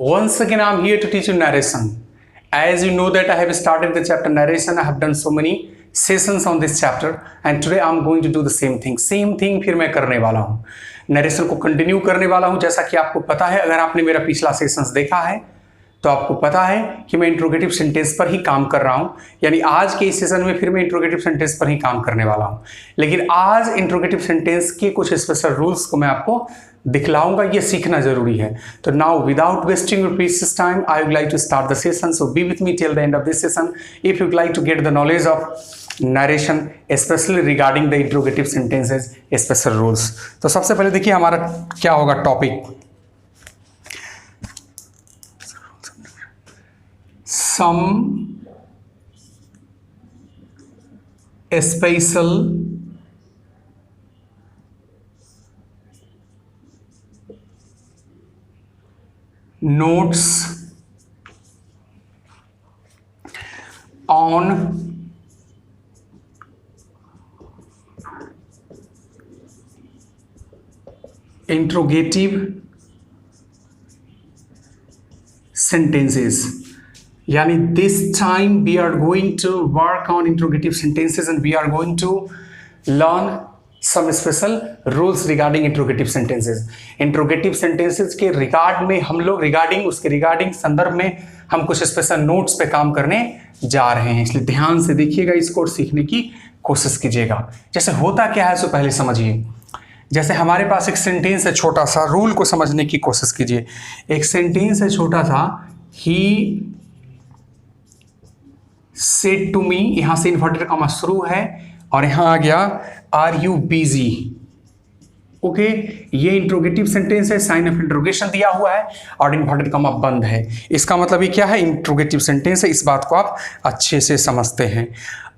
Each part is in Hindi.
Once again, I'm here to teach you narration. As you know that I have started the chapter narration, I have done so many sessions on this chapter and today I'm going to do the same thing. Same thing फिर मैं करने वाला हूँ. नरेशन को कंटिन्यू करने वाला हूँ. जैसा कि आपको पता है, अगर आपने मेरा पिछला सेशंस देखा है तो आपको पता है कि मैं इंट्रोगेटिव सेंटेंस पर ही काम कर रहा हूँ. यानी आज के इस सेशन में फिर मैं इंट्रोगेटिव सेंटेंस पर ही काम करने वाला हूँ. लेकिन आज इंट्रोगेटिव सेंटेंस के कुछ स्पेशल रूल्स को मैं आपको दिखलाऊंगा. ये सीखना जरूरी है. तो now without wasting your precious time I would like to start the session. So be with me till the end of this session if you would like to get the knowledge of narration especially regarding the interrogative sentences special rules. तो सबसे पहले देखिए हमारा क्या होगा topic. Some special notes on interrogative sentences. यानी this time we are going to work on interrogative sentences and we are going to learn some special rules regarding interrogative sentences. interrogative sentences के रिगार्ड में हम लोग उसके रिगार्डिंग संदर्भ में हम कुछ स्पेशल नोट्स पे काम करने जा रहे हैं. इसलिए ध्यान से देखिएगा इसको और सीखने की कोशिश कीजिएगा. जैसे होता क्या है सो पहले समझिए. जैसे हमारे पास एक सेंटेंस है छोटा सा, रूल को समझने की कोशिश कीजिए. एक सेंटेंस है छोटा सा, ही सेड टू मी, यहां से इन्वर्टेड कॉमा शुरू है और यहां आ गया आर यू बिजी. ओके, ये इंट्रोगेटिव सेंटेंस है, साइन ऑफ इंट्रोगेशन दिया हुआ है और इन्वर्टेड कॉमा बंद है. इसका मतलब ये क्या है, इंट्रोगेटिव सेंटेंस है. इस बात को आप अच्छे से समझते हैं.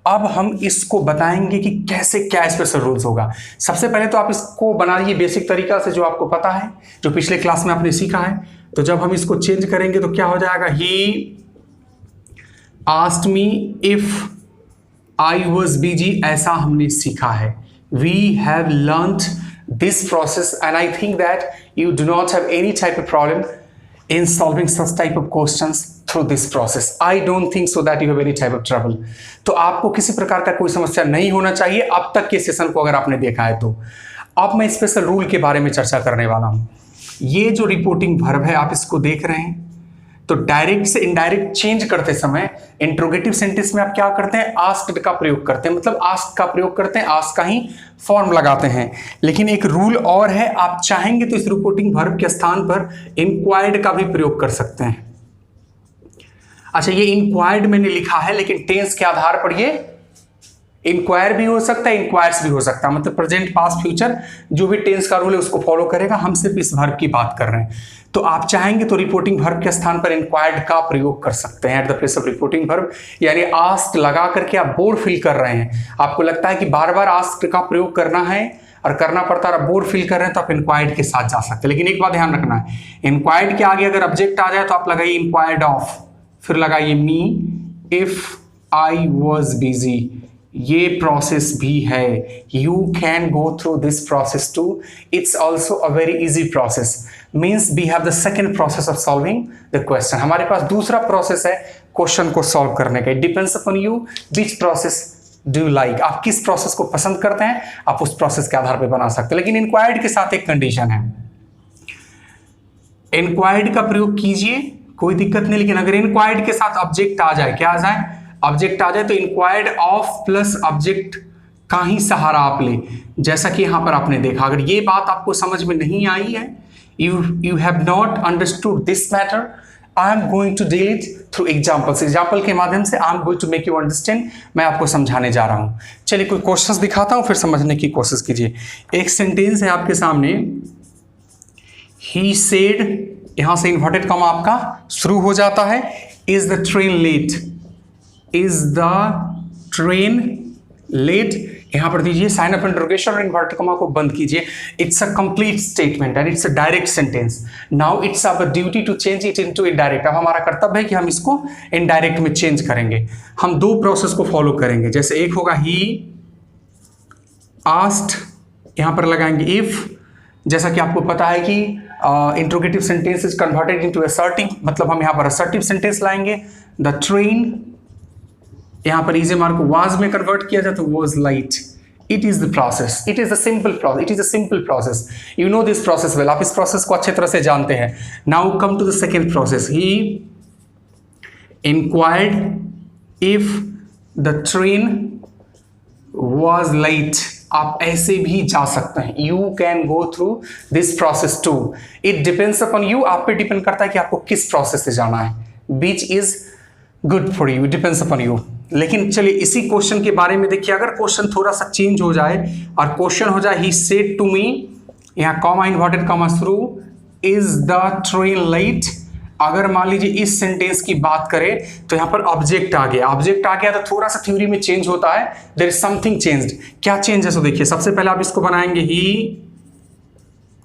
अब हम इसको बताएंगे कि कैसे क्या स्पेशल रूल्स होगा. सबसे पहले तो आप इसको बनाइए बेसिक तरीका से, जो आपको पता है, जो पिछले क्लास में आपने सीखा है. तो जब हम इसको चेंज करेंगे तो क्या हो जाएगा, he asked me if I was busy, ऐसा हमने सीखा है. We have learned this process and I think that you do not have any type of problem in solving such type of questions through this process. I don't think so that you have any type of trouble. तो आपको किसी प्रकार का कोई समस्या नहीं होना चाहिए अब तक के सेशन को अगर आपने देखा है तो. अब मैं स्पेशल रूल के बारे में चर्चा करने वाला हूं. ये जो रिपोर्टिंग वर्ब है आप इसको देख रहे हैं, तो डायरेक्ट से इनडायरेक्ट चेंज करते समय इंट्रोगेटिव सेंटेंस में आप क्या करते हैं, आस्क्ड का प्रयोग करते हैं. मतलब आस्क का प्रयोग करते हैं, आस्क का ही फॉर्म लगाते हैं. लेकिन एक रूल और है, आप चाहेंगे तो इस रिपोर्टिंग वर्ब के स्थान पर इंक्वायर्ड का भी प्रयोग कर सकते हैं. अच्छा, ये इंक्वायर्ड मैंने लिखा है लेकिन टेंस के आधार पर ये इंक्वायर भी हो सकता है, इंक्वायर्स भी हो सकता है. मतलब प्रेजेंट, पास्ट, फ्यूचर जो भी टेंस का रूल है उसको फॉलो करेगा. हम सिर्फ इस वर्ब की बात कर रहे हैं. तो आप चाहेंगे तो रिपोर्टिंग वर्ब के स्थान पर इंक्वायर्ड का प्रयोग कर सकते हैं at the place of reporting verb. यानी आस्क्ड लगा करके आप बोर्ड फिल कर रहे हैं, आपको लगता है कि बार बार आस्क्ड का प्रयोग करना है और करना पड़ता है, बोर्ड फिल कर रहे हैं तो आप इंक्वायर्ड के साथ जा सकते हैं. लेकिन एक बात ध्यान रखना है, इंक्वायर्ड के आगे अगर ऑब्जेक्ट आ जाए तो आप लगाइए इंक्वायर्ड ऑफ, फिर लगाइए me if I was busy. ये प्रोसेस भी है, you can go through this process too. It's also a very easy process. Means we have the second process of solving the question. हमारे पास दूसरा प्रोसेस है क्वेश्चन को सॉल्व करने का. It depends upon you which process do you like. आप किस प्रोसेस को पसंद करते हैं, आप उस प्रोसेस के आधार पर बना सकते हैं. लेकिन इंक्वायर्ड के साथ एक कंडीशन है, इंक्वायर्ड का प्रयोग कीजिए, कोई दिक्कत नहीं. लेकिन अगर इंक्वायर्ड के साथ ऑब्जेक्ट आ जाए, क्या आ जाए, ऑब्जेक्ट आ जाए, तो इंक्वायर्ड ऑफ प्लस ऑब्जेक्ट का ही सहारा आप ले. जैसा कि यहां पर आपने देखा. अगर ये बात आपको समझ में नहीं आई है, you have not understood this matter, I am going to deal it through examples. Example के माध्यम से I am going to make you understand. मैं आपको समझाने जा रहा हूं. चलिए कोई क्वेश्चंस दिखाता हूं, फिर समझने की कोशिश कीजिए. एक सेंटेंस है आपके सामने, he said, यहां से इन्वर्टेड कॉमा आपका शुरू हो जाता है. is the train late, is the train late, यहां पर दीजिए साइन ऑफ इंटरोगेशन और इन्वर्टेड कॉमा को बंद कीजिए. It's a complete statement and it's a direct sentence. Now it's our duty to change it into indirect. अब हमारा कर्तव्य है कि हम इसको इनडायरेक्ट में चेंज करेंगे. हम दो प्रोसेस को फॉलो करेंगे. जैसे एक होगा ही आस्क्ड, यहां पर लगाएंगे इफ. जैसा कि आपको पता है कि interrogative sentence is converted into assertive, मतलब हम यहाँ पर असर्टिव सेंटेंस लाएंगे। द ट्रेन, यहाँ पर इजी मार्क को वाज में कन्वर्ट किया जाए तो was light. It is the process, it is a simple process, it is a simple process, you know this process well, आप इस प्रोसेस को अच्छे तरह से जानते हैं। Now come to the second process, he inquired if the train was light. आप ऐसे भी जा सकते हैं, you can go through this process too, it depends upon you, आप पे डिपेंड करता है कि आपको किस प्रोसेस से जाना है। Which is good for you, depends upon you. लेकिन चलिए इसी क्वेश्चन के बारे में देखिए, अगर क्वेश्चन थोड़ा सा चेंज हो जाए और क्वेश्चन हो जाए ही सेड टू मी, यहाँ कॉमा इन्वर्टेड कॉमा थ्रू, इज द ट्रेन लेट। अगर मान लीजिए इस सेंटेंस की बात करें तो यहाँ पर ऑब्जेक्ट आ गया, ऑब्जेक्ट आ गया तो थोड़ा सा थ्योरी में चेंज होता है, देयर इज समथिंग चेंज्ड। क्या चेंज है सो देखिए, सबसे पहले आप इसको बनाएंगे, he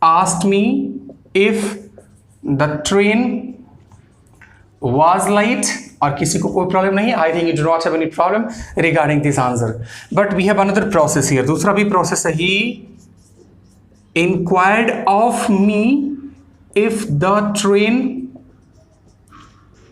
asked me if the train was late, और किसी को कोई प्रॉब्लम नहीं, I think you do not have any problem regarding this answer, but we have another process here, दूसरा भी प्रोसेस है, he inquired of me if the train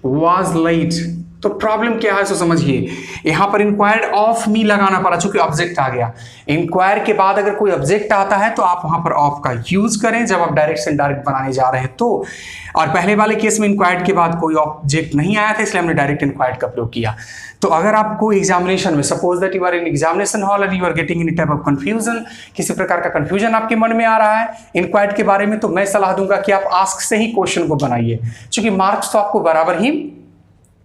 was late। तो प्रॉब्लम क्या है सो समझिए, यहां पर इंक्वायर्ड ऑफ मी लगाना पड़ा चूंकि ऑब्जेक्ट आ गया। इंक्वायर के बाद अगर कोई ऑब्जेक्ट आता है तो आप वहां पर ऑफ का यूज करें जब आप डायरेक्ट से इनडायरेक्ट बनाने जा रहे हैं तो। और पहले वाले केस में इंक्वायर्ड के बाद कोई ऑब्जेक्ट नहीं आया था, इसलिए हमने डायरेक्ट इंक्वायर्ड का प्रयोग किया। तो अगर आपको एग्जामिनेशन में, suppose that you are in examination hall and you are getting any type of confusion, किसी प्रकार का कंफ्यूजन आपके मन में आ रहा है इंक्वायर्ड के बारे में, तो मैं सलाह दूंगा कि आप आस्क से ही क्वेश्चन को बनाइए, क्योंकि मार्क्स तो आपको बराबर ही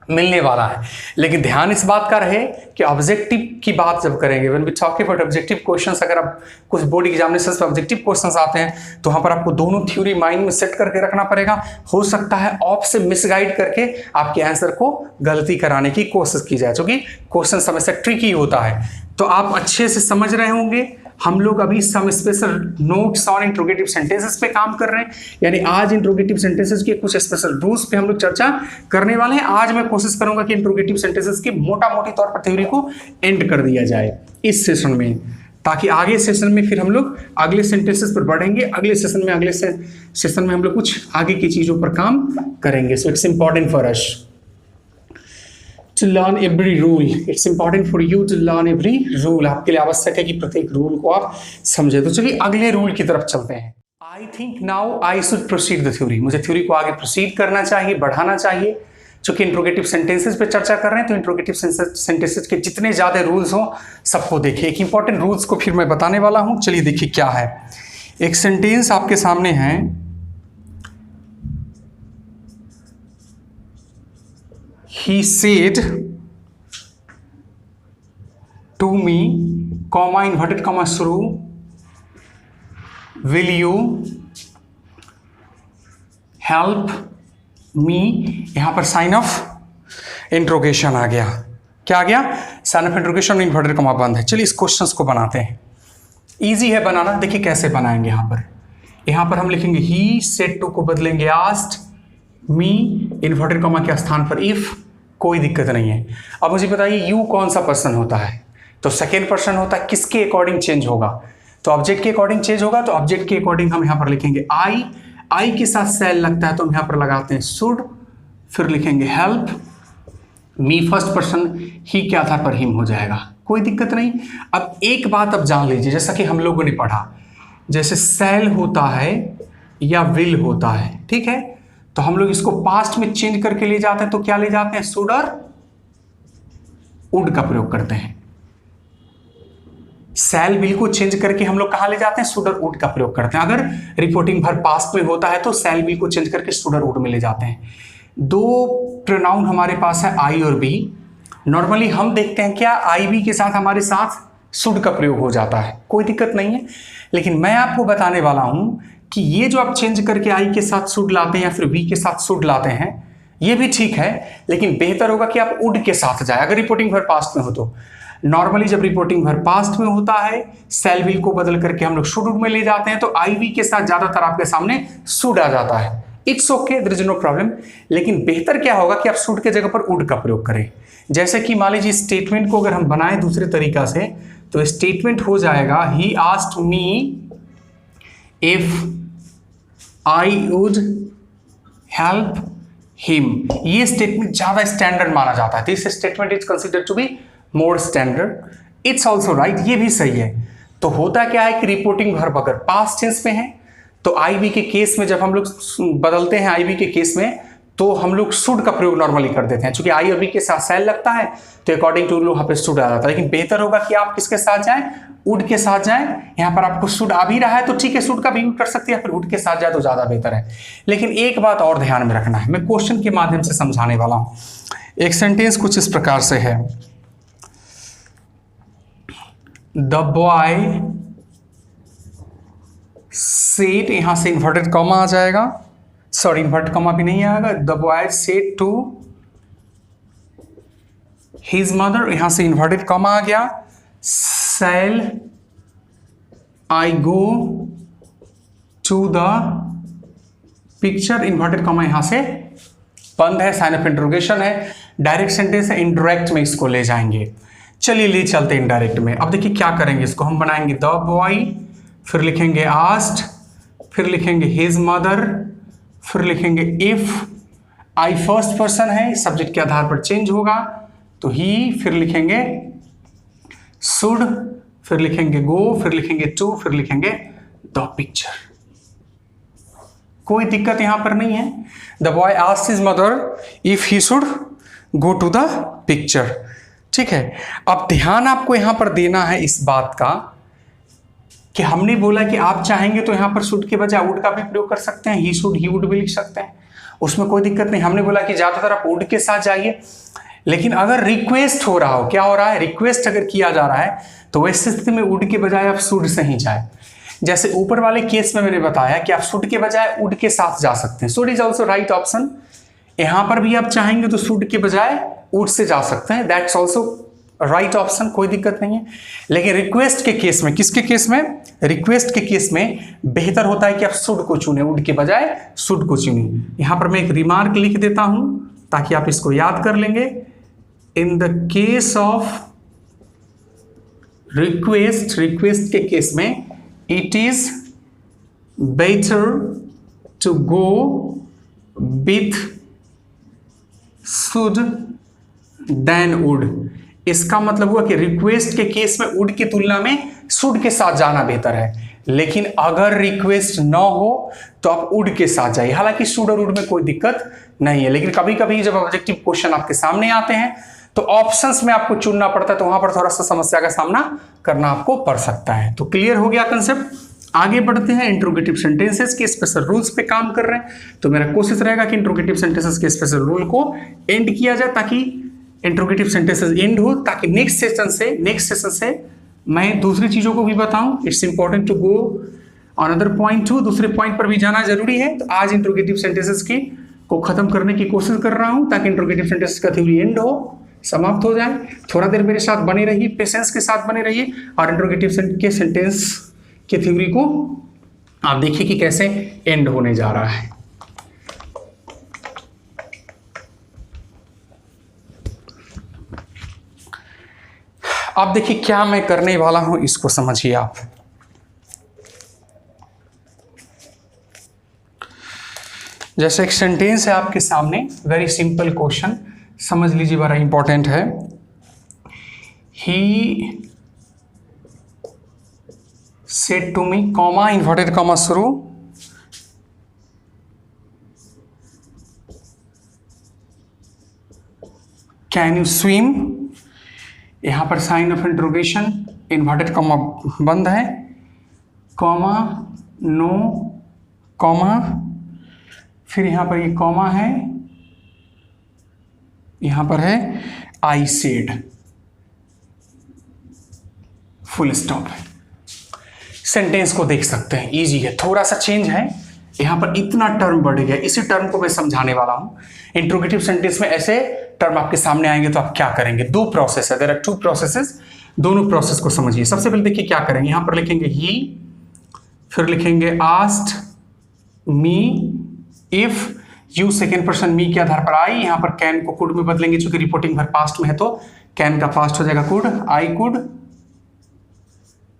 मिलने वाला है। लेकिन ध्यान इस बात का रहे कि ऑब्जेक्टिव की बात जब करेंगे, when we talk about objective questions, अगर आप कुछ बोर्ड एग्जामिनेशंस में ऑब्जेक्टिव क्वेश्चंस आते हैं तो वहां पर आपको दोनों थ्योरी माइंड में सेट करके रखना पड़ेगा। हो सकता है ऑफ से मिसगाइड करके आपके आंसर को गलती कराने की कोशिश की जाए, क्योंकि क्वेश्चन समय से ट्रिकी होता है। तो आप अच्छे से समझ रहे होंगे, हम लोग अभी some special notes on interrogative sentences पे काम कर रहे हैं, यानी आज इंट्रोगेटिव सेंटेंसेस के कुछ स्पेशल रूल्स पे हम लोग चर्चा करने वाले हैं। आज मैं कोशिश करूंगा कि इंट्रोगेटिव सेंटेंसेस की मोटा मोटी तौर पर थ्योरी को एंड कर दिया जाए इस सेशन में, ताकि आगे सेशन में फिर हम लोग अगले सेंटेंसेस पर बढ़ेंगे, अगले सेशन में हम लोग कुछ आगे की चीजों पर काम करेंगे। So it's important for us to learn every rule, it's important for you to learn every rule। आपके लिए आवश्यक है कि प्रत्येक रूल को आप समझे। तो चलिए अगले रूल की तरफ चलते हैं। I think now I should proceed the theory, मुझे थ्योरी को आगे प्रोसीड करना चाहिए, बढ़ाना चाहिए। चूंकि इंट्रोगेटिव सेंटेंसेस पे चर्चा कर रहे हैं तो इंट्रोगेटिव सेंटेंसेस के जितने ज्यादा रूल्स हो सबको देखिए। एक इंपॉर्टेंट रूल्स को फिर मैं बताने वाला हूं, चलिए देखिए क्या है। एक सेंटेंस आपके सामने है, he said to me, comma inverted comma through, will you help me। यहां पर साइन ऑफ इंट्रोगेशन आ गया। क्या आ गया? Sign of interrogation, inverted comma बंद है। चलिए इस क्वेश्चन को बनाते हैं, इजी है बनाना। देखिए कैसे बनाएंगे। यहां पर हम लिखेंगे ही सेड टू को बदलेंगे आस्क्ड मी, इन्वर्टेड कॉमा के स्थान पर इफ, कोई दिक्कत नहीं है। अब मुझे बताइए यू कौन सा पर्सन होता है? तो सेकेंड पर्सन होता है, किसके अकॉर्डिंग चेंज होगा? तो ऑब्जेक्ट के अकॉर्डिंग चेंज होगा, तो ऑब्जेक्ट के अकॉर्डिंग हम यहां पर लिखेंगे आई, आई के साथ सेल लगता है तो हम यहां पर लगाते हैं शुड, फिर लिखेंगे हेल्प मी फर्स्ट पर्सन, ही क्या था पर हिम हो जाएगा, कोई दिक्कत नहीं। अब एक बात अब जान लीजिए, जैसा कि हम लोगों ने पढ़ा, जैसे सेल होता है या विल होता है, ठीक है, तो हम लोग इसको पास्ट में चेंज करके ले जाते हैं तो क्या ले जाते हैं? शुड और वुड का प्रयोग करते हैं। सेल विल को चेंज करके हम लोग कहां ले जाते हैं? शुड और वुड का प्रयोग करते हैं। अगर रिपोर्टिंग भर पास्ट में होता है तो सेल विल को चेंज करके शुड और वुड में ले जाते हैं। दो प्रोनाउन हमारे पास है आई और बी। नॉर्मली हम देखते हैं क्या आई बी के साथ हमारे साथ शुड का प्रयोग हो जाता है, कोई दिक्कत नहीं है। लेकिन मैं आपको बताने वाला हूं कि ये जो आप चेंज करके आई के साथ शुड लाते हैं या फिर वी के साथ शुड लाते हैं, ये भी ठीक है, लेकिन बेहतर होगा कि आप वुड के साथ जाए अगर रिपोर्टिंग भर पास्ट में हो तो। नॉर्मली जब रिपोर्टिंग भर पास्ट में होता है, सेल विल को बदल करके हम लोग शुड वुड में ले जाते हैं, तो आई वी के साथ ज्यादातर आपके सामने शुड आ जाता है। It's okay, there is no problem. लेकिन बेहतर क्या होगा कि आप शुड के जगह पर वुड का प्रयोग करें। जैसे कि मान लीजिए स्टेटमेंट को अगर हम बनाएं दूसरे तरीका से, तो स्टेटमेंट हो जाएगा he asked me if I would help him. ये स्टेटमेंट ज्यादा स्टैंडर्ड माना जाता है। This statement is considered to be more standard. It's also right, ये भी सही है। तो होता क्या है कि रिपोर्टिंग वर्ब अगर पास्ट टेंस में है तो आई बी के केस में जब हम लोग बदलते हैं आई बी के केस में तो हम लोग शुड का प्रयोग नॉर्मली कर देते हैं। चूंकि आई और बी के साथ सेल लगता है तो अकॉर्डिंग टू वहां पे शुड आ जाता है। लेकिन बेहतर होगा कि आप किसके साथ जाएं, वुड के साथ जाएं। यहां पर आपको शुड आ भी रहा है तो ठीक है, शुड का भी यूज कर सकते हैं, फिर वुड के साथ जाए तो ज्यादा बेहतर है। लेकिन एक बात और ध्यान में रखना है, मैं क्वेश्चन के माध्यम से समझाने वाला हूं। एक सेंटेंस कुछ इस प्रकार से है, द बॉय सेड, यहां से इन्वर्टेड कॉमा आ जाएगा, सॉरी इन्वर्टेड कॉमा भी नहीं आएगा। The boy said to his mother, यहां से इन्वर्टेड कॉमा आ गया। Shall I go to the picture, inverted comma यहां से बंद है, साइन ऑफ इंटरोगेशन है। डायरेक्ट सेंटेंस है, इनडायरेक्ट में इसको ले जाएंगे। चलिए ले चलते हैं इनडायरेक्ट में। अब देखिए क्या करेंगे, इसको हम बनाएंगे द बॉय, फिर लिखेंगे आस्क्ड, फिर लिखेंगे हिज मदर, फिर लिखेंगे इफ आई फर्स्ट पर्सन है, सब्जेक्ट के आधार पर चेंज होगा तो ही, फिर लिखेंगे शुड, फिर लिखेंगे गो, फिर लिखेंगे टू, फिर लिखेंगे द पिक्चर। कोई दिक्कत यहां पर नहीं है। The boy asked his mother if he should go to the picture. ठीक है, अब ध्यान आपको यहां पर देना है इस बात का कि हमने बोला कि आप चाहेंगे तो यहां पर शुड के बजाय वुड का भी प्रयोग कर सकते हैं, ही शुड ही वुड भी लिख सकते हैं, उसमें कोई दिक्कत नहीं। हमने बोला कि ज्यादातर आप वुड के साथ जाइए, लेकिन अगर रिक्वेस्ट हो रहा हो, क्या हो रहा है, रिक्वेस्ट अगर किया जा रहा है तो वैसे स्थिति में वुड के बजाय आप शुड से ही जाए। जैसे ऊपर वाले केस में मैंने बताया कि आप शुड के बजाय वुड के साथ जा सकते हैं, should is also right option. यहां पर भी आप चाहेंगे तो शुड के बजाय वुड से जा सकते हैं, दैट्स ऑल्सो राइट ऑप्शन, कोई दिक्कत नहीं है। लेकिन रिक्वेस्ट के केस में, किसके केस में, रिक्वेस्ट के केस में बेहतर होता है कि आप शुड को चुने, वुड के बजाय शुड को चुने। यहां पर मैं एक रिमार्क लिख देता हूं ताकि आप इसको याद कर लेंगे। In the case of request, request के केस में it is better to go with should than would. इसका मतलब हुआ कि रिक्वेस्ट के केस में वुड की तुलना में शुड के साथ जाना बेहतर है। लेकिन अगर रिक्वेस्ट न हो तो आप वुड के साथ जाइए। हालांकि शुड और वुड में कोई दिक्कत नहीं है, लेकिन कभी कभी जब ऑब्जेक्टिव क्वेश्चन आपके सामने आते हैं तो ऑप्शंस में आपको चुनना पड़ता है, तो वहां पर थोड़ा सा समस्या का सामना करना आपको पड़ सकता है। तो क्लियर हो गया कंसेप्ट। आगे बढ़ते हैं, इंट्रोगेटिव सेंटेंसेस के स्पेशल रूल्स पे काम कर रहे हैं। तो मेरा कोशिश रहेगा कि इंट्रोगेटिव सेंटेंसेस के स्पेशल रूल को एंड किया जाए, ताकि इंट्रोगेटिव सेंटेंसेस एंड हो, ताकि नेक्स्ट सेशन से मैं दूसरी चीजों को भी बताऊं। It's important to go another point too, दूसरे पॉइंट पर भी जाना जरूरी है। तो आज इंट्रोगेटिव सेंटेंसेस की को खत्म करने की कोशिश कर रहा हूं ताकि इंट्रोगेटिव सेंटेंसेस का थ्योरी एंड हो, समाप्त हो जाए। थोड़ा देर मेरे साथ बने रहिए, पेशेंस के साथ बने रहिए और इंट्रोगेटिव के सेंटेंस के थ्योरी को आप देखिए कि कैसे एंड होने जा रहा है। अब देखिए क्या मैं करने वाला हूं, इसको समझिए आप। जैसे एक सेंटेंस है आपके सामने, वेरी सिंपल क्वेश्चन, समझ लीजिए, बड़ा इंपॉर्टेंट है। He said to me, comma, inverted comma शुरू, कैन यू स्विम, यहां पर sign of interrogation, inverted comma बंद है, कॉमा, नो, कॉमा, फिर यहां पर ये कॉमा है, यहां पर है आई सेड, फुल स्टॉप है। सेंटेंस को देख सकते हैं, इजी है, थोड़ा सा चेंज है, यहां पर इतना टर्म बढ़ गया, इसी टर्म को मैं समझाने वाला हूं। इंट्रोगेटिव सेंटेंस में ऐसे टर्म आपके सामने आएंगे तो आप क्या करेंगे, दो प्रोसेस है, देयर आर टू प्रोसेसेस, दोनों प्रोसेस को समझिए। सबसे पहले देखिए क्या करेंगे, यहां पर लिखेंगे ही, फिर लिखेंगे asked me if, you second person me के आधार पर आई, यहां पर कैन को कुड में बदलेंगे, चूंकि रिपोर्टिंग भर पास्ट में है तो कैन का पास्ट हो जाएगा could, I could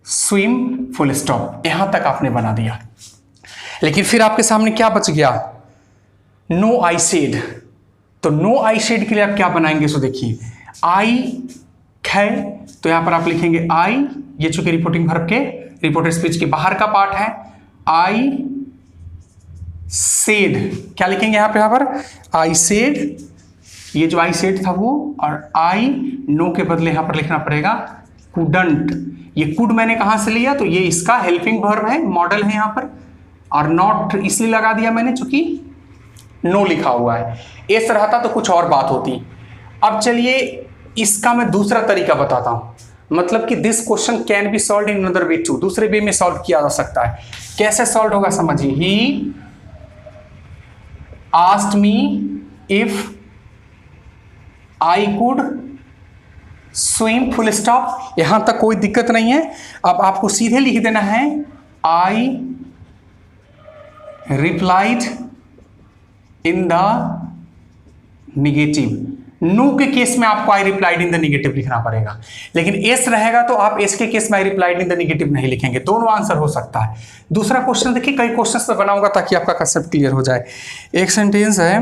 swim, full stop. यहां तक आपने बना दिया। लेकिन फिर आपके सामने क्या बच गया, नो आई सेड। तो नो आई सेड के लिए आप क्या बनाएंगे, सो देखिए आई है तो यहां पर आप लिखेंगे आई, ये चूंकि रिपोर्टिंग वर्ब के रिपोर्टेड स्पीच के बाहर का पार्ट है, आई सेड क्या लिखेंगे यहां पर आई सेड, ये जो आई सेड था वो, और आई नो के बदले यहां पर लिखना पड़ेगा कुडंट। ये कुड मैंने कहां से लिया, तो ये इसका हेल्पिंग वर्ब है, मॉडल है यहां पर, और नॉट इसलिए लगा दिया मैंने चूंकि नो लिखा हुआ है। इस तरह था तो कुछ और बात होती। अब चलिए इसका मैं दूसरा तरीका बताता हूं, मतलब कि this question can be solve in another way too, दूसरे वे में सॉल्व किया जा सकता है। कैसे सॉल्व होगा समझिए, ही asked me if I could swim, full stop, यहां तक कोई दिक्कत नहीं है। अब आपको सीधे लिख देना है I replied in the negative. No के केस में आपको I replied in the negative लिखना पड़ेगा, लेकिन एस रहेगा तो आप एस के केस में आई रिप्लाइड इन द निगेटिव नहीं लिखेंगे, दोनों आंसर हो सकता है। दूसरा क्वेश्चन देखिए, कई क्वेश्चंस पे बनाऊंगा ताकि आपका कंसेप्ट क्लियर हो जाए। एक सेंटेंस है,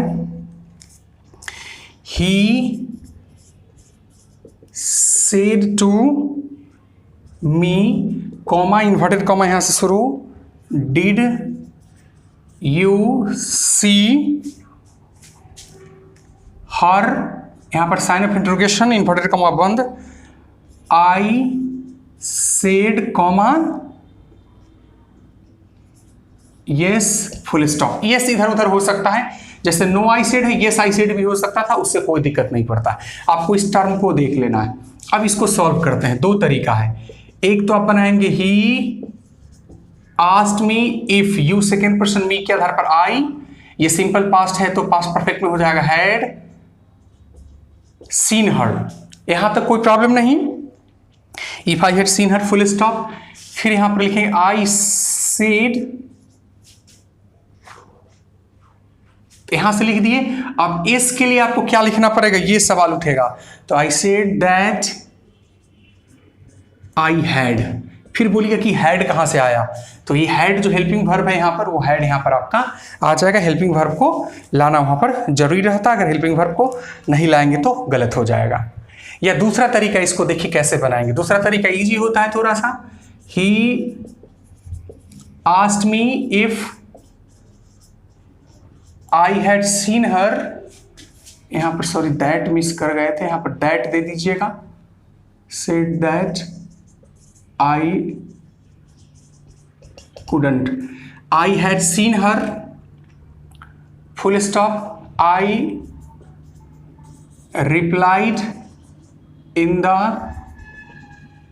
he said to me, comma inverted comma यहां से शुरू, did you see her, यहां पर sign of interrogation inverted comma बंद, I said comma yes full stop. Yes इधर उधर हो सकता है, जैसे नो आई सेड है, येस आई सेड भी हो सकता था, उससे कोई दिक्कत नहीं पड़ता। आपको इस टर्म को देख लेना है। अब इसको सॉल्व करते हैं, दो तरीका है। एक तो आप बनाएंगे he asked me if, you second person me के आधार पर आई, ये सिंपल पास्ट है तो पास्ट परफेक्ट में हो जाएगा हैड सीन हर, यहां तक कोई प्रॉब्लम नहीं। If I had seen her full stop, फिर यहां पर लिखेंगे आई सेड, यहां से लिख दिए। अब इस के लिए आपको क्या लिखना पड़ेगा, ये सवाल उठेगा, तो आई सेड दैट आई हैड, फिर बोलिएगा कि हैड कहां से आया, तो ये हैड जो हेल्पिंग वर्ब है यहां पर, वो हैड यहां पर आपका आ जाएगा। हेल्पिंग वर्ब को लाना वहां पर जरूरी रहता है, अगर हेल्पिंग वर्ब को नहीं लाएंगे तो गलत हो जाएगा। या दूसरा तरीका इसको देखिए कैसे बनाएंगे, दूसरा तरीका इजी होता है थोड़ा सा। ही asked me if I had seen हर, यहां पर सॉरी दैट मिस कर गए थे, यहां पर दैट दे दीजिएगा, said that I couldn't, I had seen her full stop, I replied in the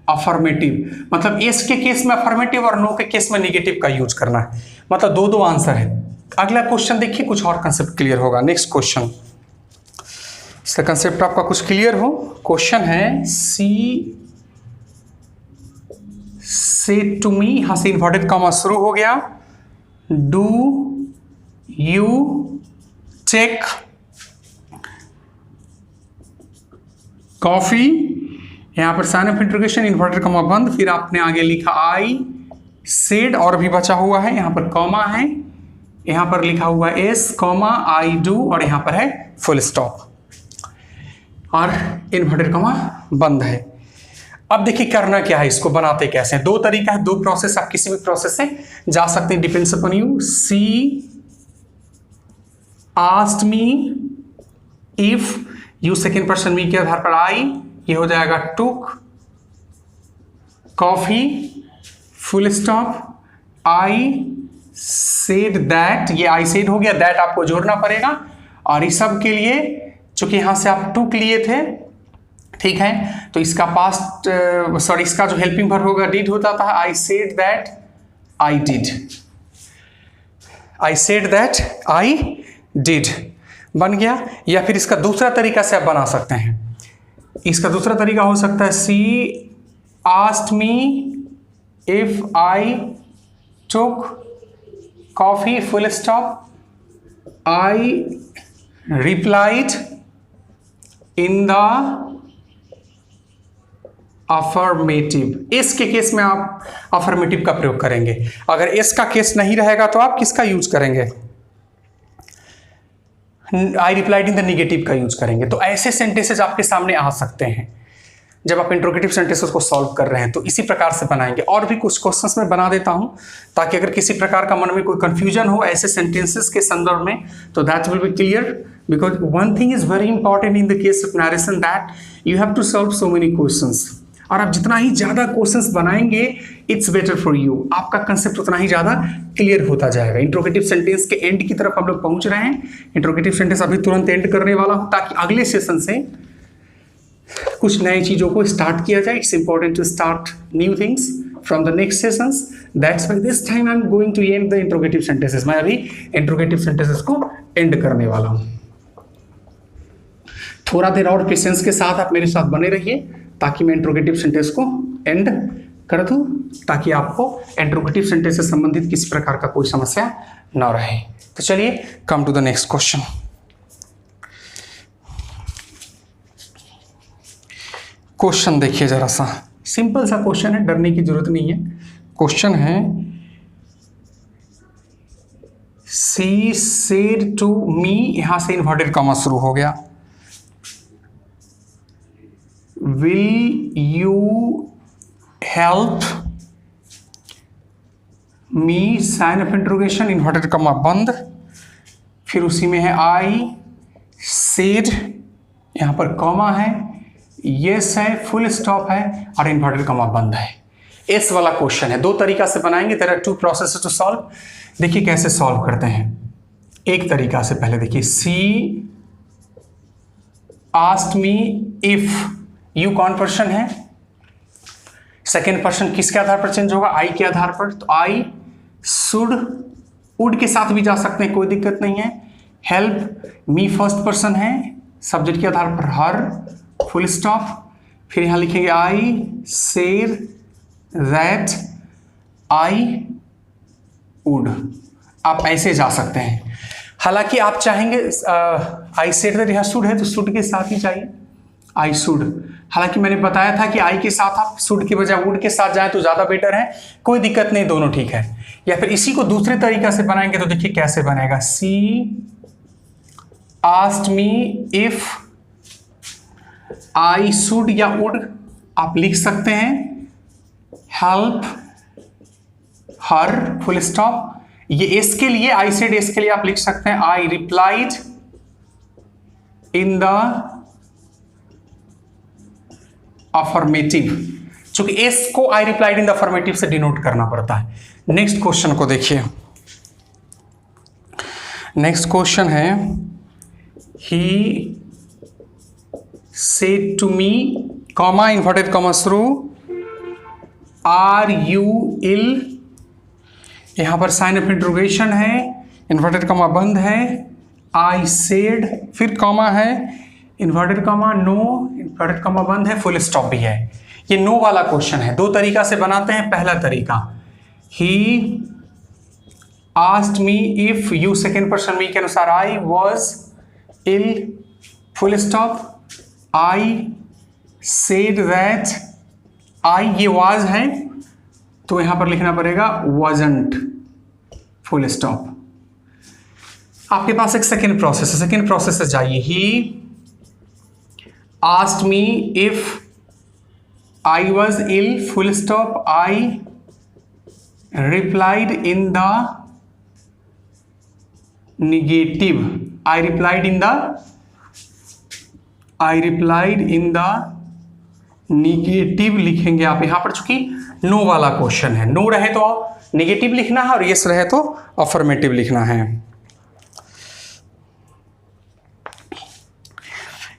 affirmative, मतलब एस के केस में अफर्मेटिव और नो के केस में निगेटिव का यूज करना है, मतलब दो दो आंसर है। अगला क्वेश्चन देखिए, कुछ और कंसेप्ट क्लियर होगा। नेक्स्ट क्वेश्चन, इसका कंसेप्ट आपका कुछ क्लियर हो। क्वेश्चन है सी सेड टू मी, यहां से इन्वर्टेड कॉमा शुरू हो गया, डू यू टेक कॉफी, यहां पर sign of interrogation inverted comma बंद, फिर आपने आगे लिखा आई सेड, और भी बचा हुआ है, यहां पर कॉमा है, यहां पर लिखा हुआ एस कॉमा आई डू, और यहां पर है फुल स्टॉप और इन्वर्टेड कॉमा बंद है। अब देखिए करना क्या है, इसको बनाते कैसे हैं। दो तरीका है, दो प्रोसेस, आप किसी भी प्रोसेस से जा सकते हैं, depends upon you. She asked me if, you second person me के आधार पर आई, ये हो जाएगा took coffee full stop, I said that, ये आई सेड हो गया, दैट आपको जोड़ना पड़ेगा, और इस सब के लिए चूंकि यहां से आप टुक लिए थे, ठीक है, तो इसका पास्ट सॉरी इसका जो हेल्पिंग वर्ब होगा डिड होता था, आई said that I did, I said that I did बन गया। या फिर इसका दूसरा तरीका से आप बना सकते हैं, इसका दूसरा तरीका हो सकता है she asked me if I took coffee full stop, I replied in the affirmative. इस के केस में आप अफर्मेटिव का प्रयोग करेंगे। अगर इस का केस नहीं रहेगा तो आप किसका यूज करेंगे? आई रिप्लाइड इन द निगेटिव का यूज करेंगे। तो ऐसे सेंटेंसेस आपके सामने आ सकते हैं जब आप इंट्रोगेटिव सेंटेंसेस को सॉल्व कर रहे हैं। तो इसी प्रकार से बनाएंगे। और भी कुछ क्वेश्चंस मैं बना देता हूं ताकि अगर किसी प्रकार का मन में कोई कंफ्यूजन हो ऐसे सेंटेंसेस के संदर्भ में तो that will be clear, because one thing is very important in the case of narration that you have to solve so many questions. और आप जितना ही ज्यादा क्वेश्चंस बनाएंगे इट्स बेटर फॉर यू, आपका कंसेप्ट उतना ही ज्यादा क्लियर होता जाएगा। इंट्रोगेटिव सेंटेंस के एंड की तरफ हम लोग पहुंच रहे हैं। इंट्रोगेटिव सेंटेंस अभी तुरंत एंड करने वाला हूं ताकि अगले सेशन से कुछ नई चीजों को स्टार्ट किया जाए। It's important to start new things from the next sessions. That's why this time I am going to end the interrogative sentences. मैं अभी इंट्रोगेटिव सेंटेंसेस को एंड करने वाला हूं। थोड़ा देर और पेशेंस के साथ आप मेरे साथ बने रहिए ताकि मैं इंट्रोगेटिव सेंटेंस को एंड कर दूं, ताकि आपको इंट्रोगेटिव सेंटेंस से संबंधित किसी प्रकार का कोई समस्या ना रहे। तो चलिए come to the next question. Question देखिए जरा सा, सिंपल सा क्वेश्चन है, डरने की जरूरत नहीं है। क्वेश्चन है सी सेड टू मी, यहां से इन्वर्टेड कॉमा शुरू हो गया। Will you help me, sign of interrogation, inverted comma बंद। फिर उसी में है आई सेड, यहां पर कॉमा है, यस है, फुल स्टॉप है और इन्वर्टेड कॉमा बंद है। एस वाला क्वेश्चन है। दो तरीका से बनाएंगे। There are two processes to solve. देखिए कैसे सॉल्व करते हैं। एक तरीका से पहले देखिए, सी आस्क्ड मी इफ, यू कौन पर्सन है? सेकेंड पर्सन किसके आधार पर चेंज होगा? आई के आधार पर। तो आई शुड, वुड के साथ भी जा सकते हैं, कोई दिक्कत नहीं है। हेल्प मी फर्स्ट पर्सन है, सब्जेक्ट के आधार पर हर, फुल स्टॉप। फिर यहां लिखेंगे आई सेड दैट आई वुड। आप ऐसे जा सकते हैं। हालांकि आप चाहेंगे आई सेड दैट यहां शुड है तो शुड के साथ ही चाहिए, आई शुड। हालांकि मैंने बताया था कि आई के साथ आप शुड के बजाय वुड के साथ जाएं तो ज्यादा बेटर है। कोई दिक्कत नहीं, दोनों ठीक है। या फिर इसी को दूसरे तरीका से बनाएंगे तो देखिए कैसे बनेगा। She asked me if I should या वुड आप लिख सकते हैं हेल्प हर, फुल स्टॉप। ये एस के लिए, आई सेड एस के लिए आप लिख सकते हैं आई रिप्लाइड इन द अफर्मेटिव। चूंकि एस को आई रिप्लाइड इन द अफर्मेटिव से डिनोट करना पड़ता है। नेक्स्ट क्वेश्चन को देखिए। नेक्स्ट क्वेश्चन है he said to me, comma, inverted comma शुरू, are you ill? यहां पर साइन ऑफ इंट्रोगेशन है, इन्वर्टेड कॉमा बंद है। I said, फिर कॉमा है, inverted comma no, inverted comma बंद है, फुल स्टॉप भी है। ये नो वाला क्वेश्चन है। दो तरीका से बनाते हैं। पहला तरीका, he asked me if, you second person me के अनुसार I was ill, full stop. I said that I, ये was है तो यहां पर लिखना पड़ेगा wasn't, फुल स्टॉप। आपके पास एक सेकेंड प्रोसेस है। सेकेंड प्रोसेस से जाइए। He asked me if I was ill, full stop. I replied in the negative. I replied in the negative लिखेंगे आप यहां पर, चूंकि नो वाला क्वेश्चन है। नो रहे तो नेगेटिव लिखना है और यस रहे तो अफर्मेटिव लिखना है।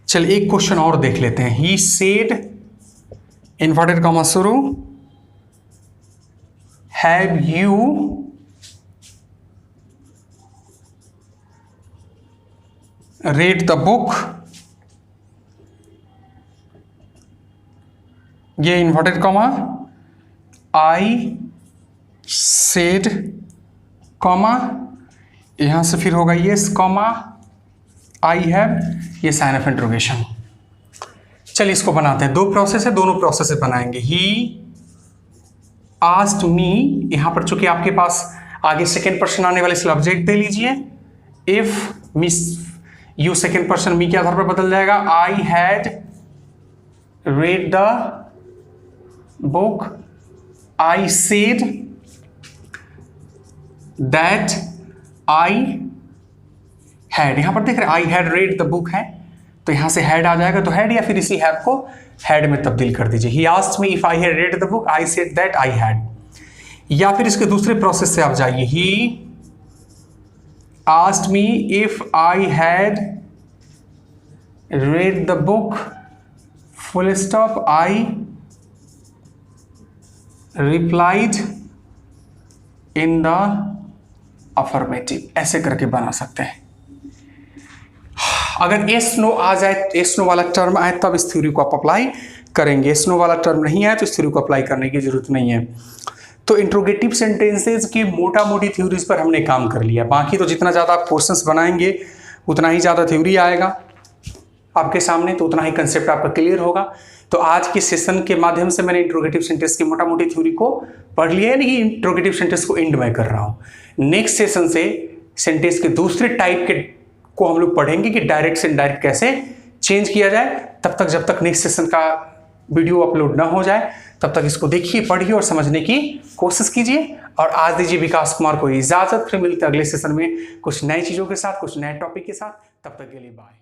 चलिए एक क्वेश्चन और देख लेते हैं। ही सेड, इन्वर्टेड कॉमा शुरू, have you read the book, ये inverted comma, I said comma, यहां से फिर होगा यस कॉमा, आई हैव, ये साइन ऑफ इंट्रोगेशन। चलिए इसको बनाते हैं। 2 प्रोसेस है, दोनों प्रोसेस से बनाएंगे। ही आस्क्ड मी, यहां पर चूंकि आपके पास आगे सेकेंड पर्सन आने वाले इसलिए ऑब्जेक्ट दे लीजिए। If miss you second person me के आधार पर बदल जाएगा। I had read the book, I said that I had, यहां पर देख रहे हैं I had read the book है, तो यहां से हैड आ जाएगा, तो हैड या फिर इसी हैव को हैड में तब्दील कर दीजिए। ही asked me if I had read the book, I said that I had. या फिर इसके दूसरे प्रोसेस से आप जाइए। ही asked me if I had read the book full stop, I replied in the affirmative. ऐसे करके बना सकते हैं। अगर एस नो आ जाए, एस नो वाला टर्म आए, तब इस थ्योरी को आप अप्लाई करेंगे। एस नो वाला टर्म नहीं आए तो इस थ्योरी को अप्लाई करने की जरूरत नहीं है। तो इंट्रोगेटिव सेंटेंसेस की मोटा मोटी थ्योरीज पर हमने काम कर लिया। बाकी तो जितना ज़्यादा आप क्वेश्चंस बनाएंगे उतना ही ज़्यादा थ्योरी आएगा आपके सामने, तो उतना ही कंसेप्ट आपका क्लियर होगा। तो आज के सेशन के माध्यम से मैंने इंट्रोगेटिव सेंटेंस की मोटा मोटी थ्योरी को पढ़ लिया है, यानी कि इंट्रोगेटिव सेंटेंस को एंड में कर रहा हूँ। नेक्स्ट सेशन से सेंटेंस के दूसरे टाइप के को हम लोग पढ़ेंगे कि डायरेक्ट से इनडायरेक्ट कैसे चेंज किया जाए। तब तक जब तक नेक्स्ट सेशन का वीडियो अपलोड ना हो जाए, तब तक इसको देखिए, पढ़िए और समझने की कोशिश कीजिए। और आज दीजिए विकास कुमार को इजाजत। फिर मिलते हैं अगले सेशन में कुछ नई चीज़ों के साथ, कुछ नए टॉपिक के साथ। तब तक के लिए बाय।